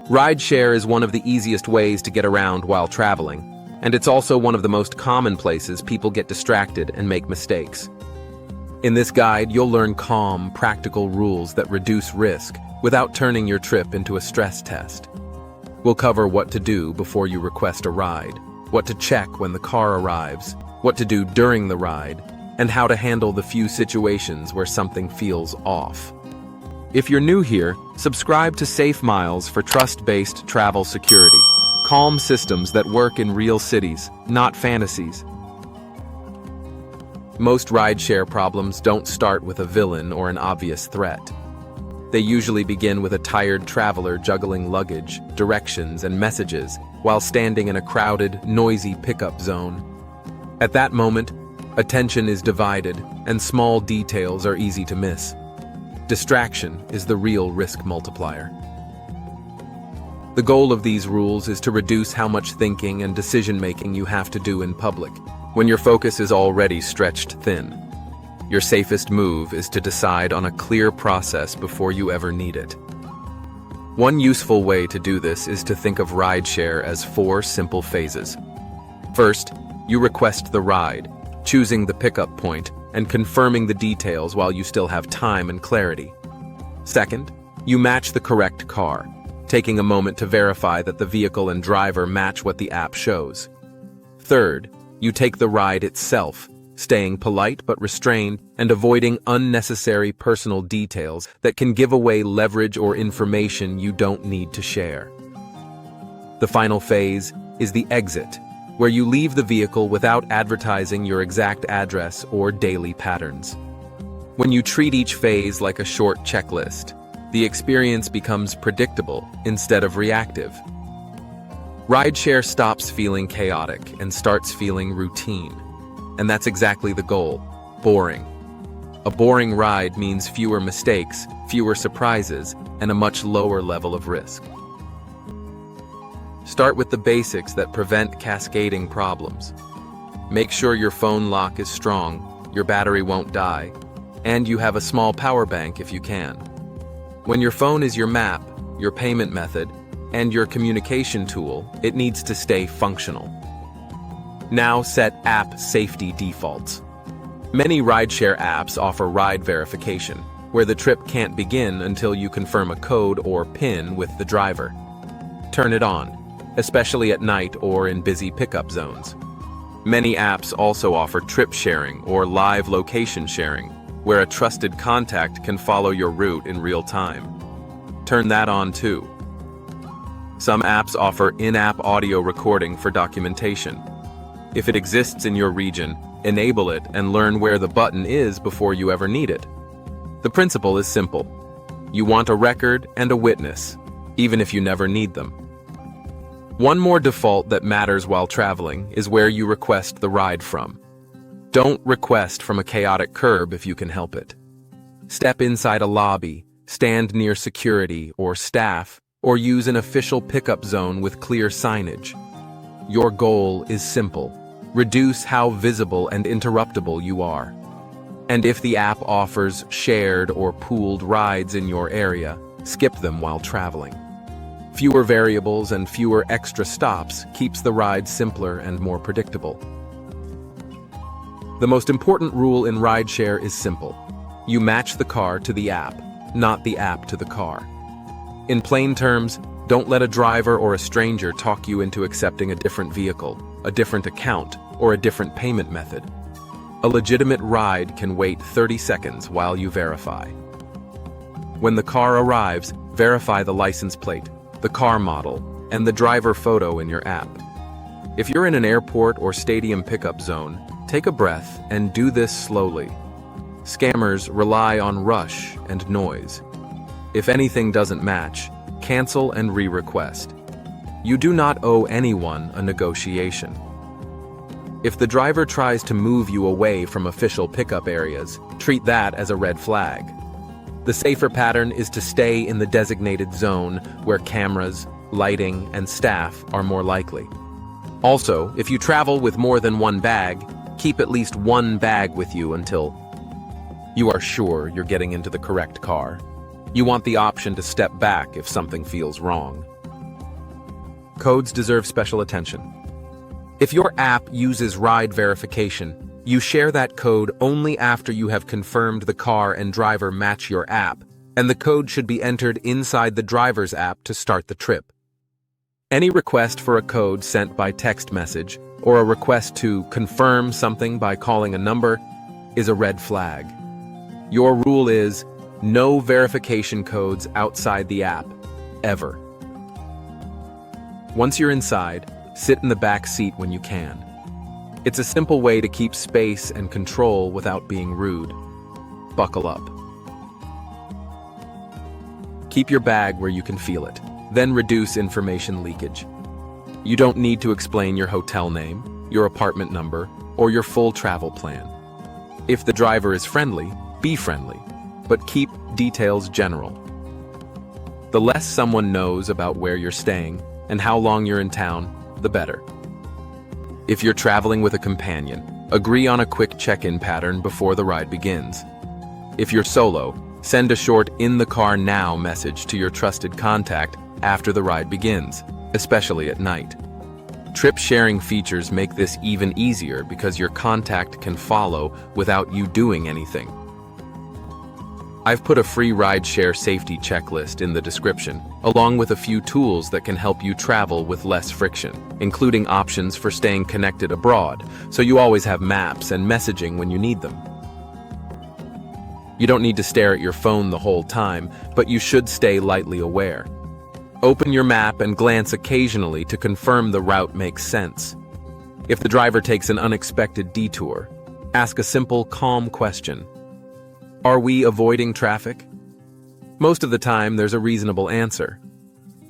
Rideshare is one of the easiest ways to get around while traveling, and it's also one of the most common places people get distracted and make mistakes. In this guide, you'll learn calm, practical rules that reduce risk without turning your trip into a stress test. We'll cover what to do before you request a ride, what to check when the car arrives, what to do during the ride, and how to handle the few situations where something feels off. If you're new here, subscribe to SafeMiles for trust-based travel security. Calm systems that work in real cities, not fantasies. Most rideshare problems don't start with a villain or an obvious threat. They usually begin with a tired traveler juggling luggage, directions, and messages while standing in a crowded, noisy pickup zone. At that moment, attention is divided, and small details are easy to miss. Distraction is the real risk multiplier. The goal of these rules is to reduce how much thinking and decision-making you have to do in public, when your focus is already stretched thin. Your safest move is to decide on a clear process before you ever need it. One useful way to do this is to think of rideshare as 4 simple phases. First, you request the ride, choosing the pickup point and confirming the details while you still have time and clarity. Second, you match the correct car, taking a moment to verify that the vehicle and driver match what the app shows. Third, you take the ride itself, staying polite but restrained and avoiding unnecessary personal details that can give away leverage or information you don't need to share. The final phase is the exit, where you leave the vehicle without advertising your exact address or daily patterns. When you treat each phase like a short checklist, the experience becomes predictable instead of reactive. Rideshare stops feeling chaotic and starts feeling routine. And that's exactly the goal: boring. A boring ride means fewer mistakes, fewer surprises, and a much lower level of risk. Start with the basics that prevent cascading problems. Make sure your phone lock is strong, your battery won't die, and you have a small power bank if you can. When your phone is your map, your payment method, and your communication tool, it needs to stay functional. Now set app safety defaults. Many rideshare apps offer ride verification, where the trip can't begin until you confirm a code or PIN with the driver. Turn it on, especially at night or in busy pickup zones. Many apps also offer trip sharing or live location sharing, where a trusted contact can follow your route in real time. Turn that on too. Some apps offer in-app audio recording for documentation. If it exists in your region, enable it and learn where the button is before you ever need it. The principle is simple. You want a record and a witness, even if you never need them. One more default that matters while traveling is where you request the ride from. Don't request from a chaotic curb if you can help it. Step inside a lobby, stand near security or staff, or use an official pickup zone with clear signage. Your goal is simple: reduce how visible and interruptible you are. And if the app offers shared or pooled rides in your area, skip them while traveling. Fewer variables and fewer extra stops keeps the ride simpler and more predictable. The most important rule in rideshare is simple. You match the car to the app, not the app to the car. In plain terms, don't let a driver or a stranger talk you into accepting a different vehicle, a different account, or a different payment method. A legitimate ride can wait 30 seconds while you verify. When the car arrives, verify the license plate, the car model, and the driver photo in your app. If you're in an airport or stadium pickup zone, take a breath and do this slowly. Scammers rely on rush and noise. If anything doesn't match, cancel and re-request. You do not owe anyone a negotiation. If the driver tries to move you away from official pickup areas, treat that as a red flag. The safer pattern is to stay in the designated zone where cameras, lighting, and staff are more likely. Also, if you travel with more than one bag, keep at least one bag with you until you are sure you're getting into the correct car. You want the option to step back if something feels wrong. Codes deserve special attention. If your app uses ride verification, you share that code only after you have confirmed the car and driver match your app, and the code should be entered inside the driver's app to start the trip. Any request for a code sent by text message or a request to confirm something by calling a number is a red flag. Your rule is no verification codes outside the app, ever. Once you're inside, sit in the back seat when you can. It's a simple way to keep space and control without being rude. Buckle up. Keep your bag where you can feel it, then reduce information leakage. You don't need to explain your hotel name, your apartment number, or your full travel plan. If the driver is friendly, be friendly, but keep details general. The less someone knows about where you're staying and how long you're in town, the better. If you're traveling with a companion, agree on a quick check-in pattern before the ride begins. If you're solo, send a short "in the car now" message to your trusted contact after the ride begins, especially at night. Trip sharing features make this even easier because your contact can follow without you doing anything. I've put a free rideshare safety checklist in the description, along with a few tools that can help you travel with less friction, including options for staying connected abroad, so you always have maps and messaging when you need them. You don't need to stare at your phone the whole time, but you should stay lightly aware. Open your map and glance occasionally to confirm the route makes sense. If the driver takes an unexpected detour, ask a simple, calm question. Are we avoiding traffic? Most of the time, there's a reasonable answer.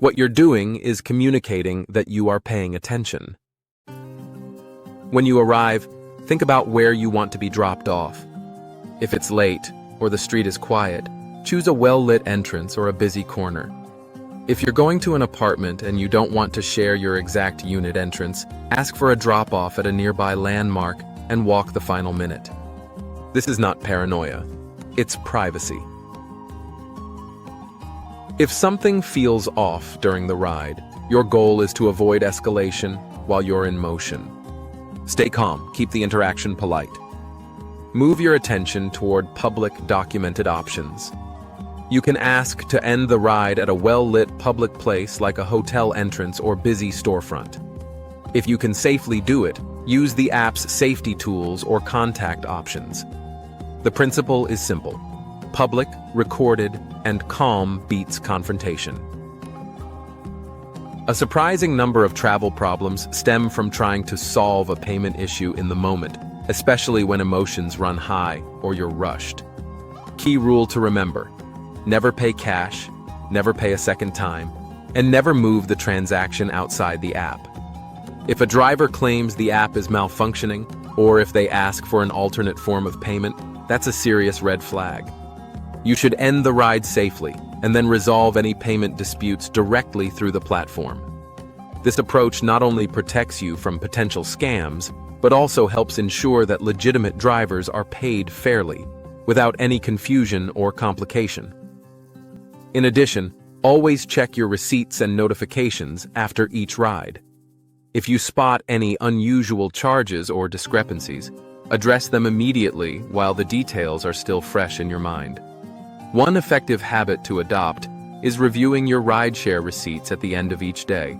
What you're doing is communicating that you are paying attention. When you arrive, think about where you want to be dropped off. If it's late or the street is quiet, choose a well-lit entrance or a busy corner. If you're going to an apartment and you don't want to share your exact unit entrance, ask for a drop-off at a nearby landmark and walk the final minute. This is not paranoia. It's privacy. If something feels off during the ride, your goal is to avoid escalation while you're in motion. Stay calm, keep the interaction polite. Move your attention toward public documented options. You can ask to end the ride at a well-lit public place like a hotel entrance or busy storefront. If you can safely do it, use the app's safety tools or contact options. The principle is simple. Public, recorded, and calm beats confrontation. A surprising number of travel problems stem from trying to solve a payment issue in the moment, especially when emotions run high or you're rushed. Key rule to remember: never pay cash, never pay a second time, and never move the transaction outside the app. If a driver claims the app is malfunctioning, or if they ask for an alternate form of payment, that's a serious red flag. You should end the ride safely and then resolve any payment disputes directly through the platform. This approach not only protects you from potential scams, but also helps ensure that legitimate drivers are paid fairly, without any confusion or complication. In addition, always check your receipts and notifications after each ride. If you spot any unusual charges or discrepancies, address them immediately while the details are still fresh in your mind. One effective habit to adopt is reviewing your rideshare receipts at the end of each day,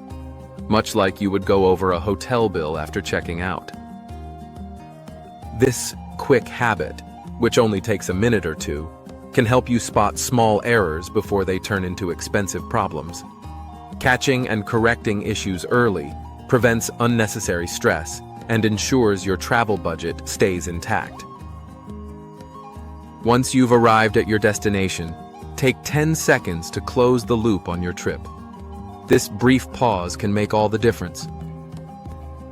much like you would go over a hotel bill after checking out. This quick habit, which only takes a minute or two, can help you spot small errors before they turn into expensive problems. Catching and correcting issues early prevents unnecessary stress and ensures your travel budget stays intact. Once you've arrived at your destination, take 10 seconds to close the loop on your trip. This brief pause can make all the difference.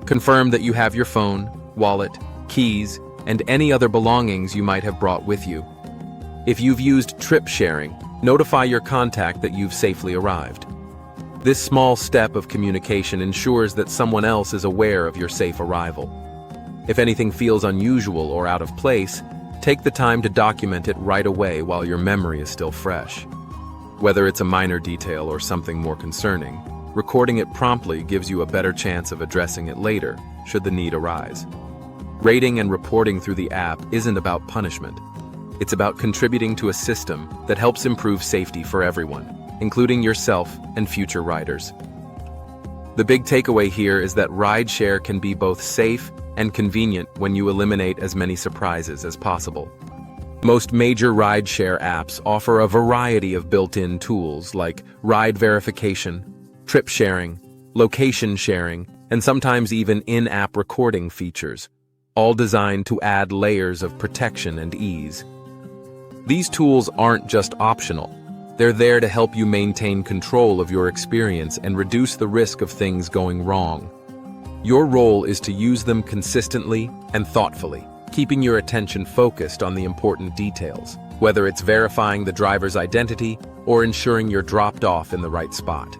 Confirm that you have your phone, wallet, keys, and any other belongings you might have brought with you. If you've used trip sharing, notify your contact that you've safely arrived. This small step of communication ensures that someone else is aware of your safe arrival. If anything feels unusual or out of place, take the time to document it right away while your memory is still fresh. Whether it's a minor detail or something more concerning, Recording it promptly gives you a better chance of addressing it later, should the need arise. Rating and reporting through the app isn't about punishment. It's about contributing to a system that helps improve safety for everyone, including yourself and future riders. The big takeaway here is that rideshare can be both safe and convenient when you eliminate as many surprises as possible. Most major rideshare apps offer a variety of built-in tools like ride verification, trip sharing, location sharing, and sometimes even in-app recording features, all designed to add layers of protection and ease. These tools aren't just optional. They're there to help you maintain control of your experience and reduce the risk of things going wrong. Your role is to use them consistently and thoughtfully, keeping your attention focused on the important details, whether it's verifying the driver's identity or ensuring you're dropped off in the right spot.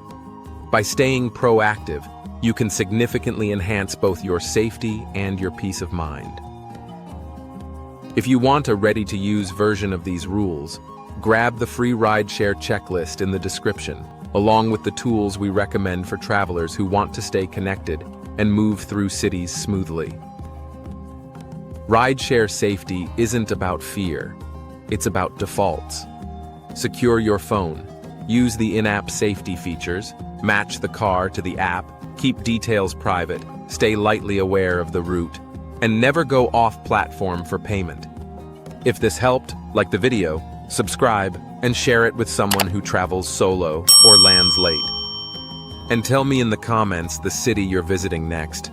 By staying proactive, you can significantly enhance both your safety and your peace of mind. If you want a ready-to-use version of these rules, grab the free rideshare checklist in the description, along with the tools we recommend for travelers who want to stay connected and move through cities smoothly. Rideshare safety isn't about fear, it's about defaults. Secure your phone, use the in-app safety features, match the car to the app, keep details private, stay lightly aware of the route, and never go off-platform for payment. If this helped, like the video, subscribe, and share it with someone who travels solo or lands late. And tell me in the comments the city you're visiting next.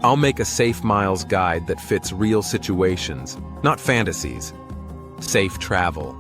I'll make a SafeMiles guide that fits real situations, not fantasies. Safe travel.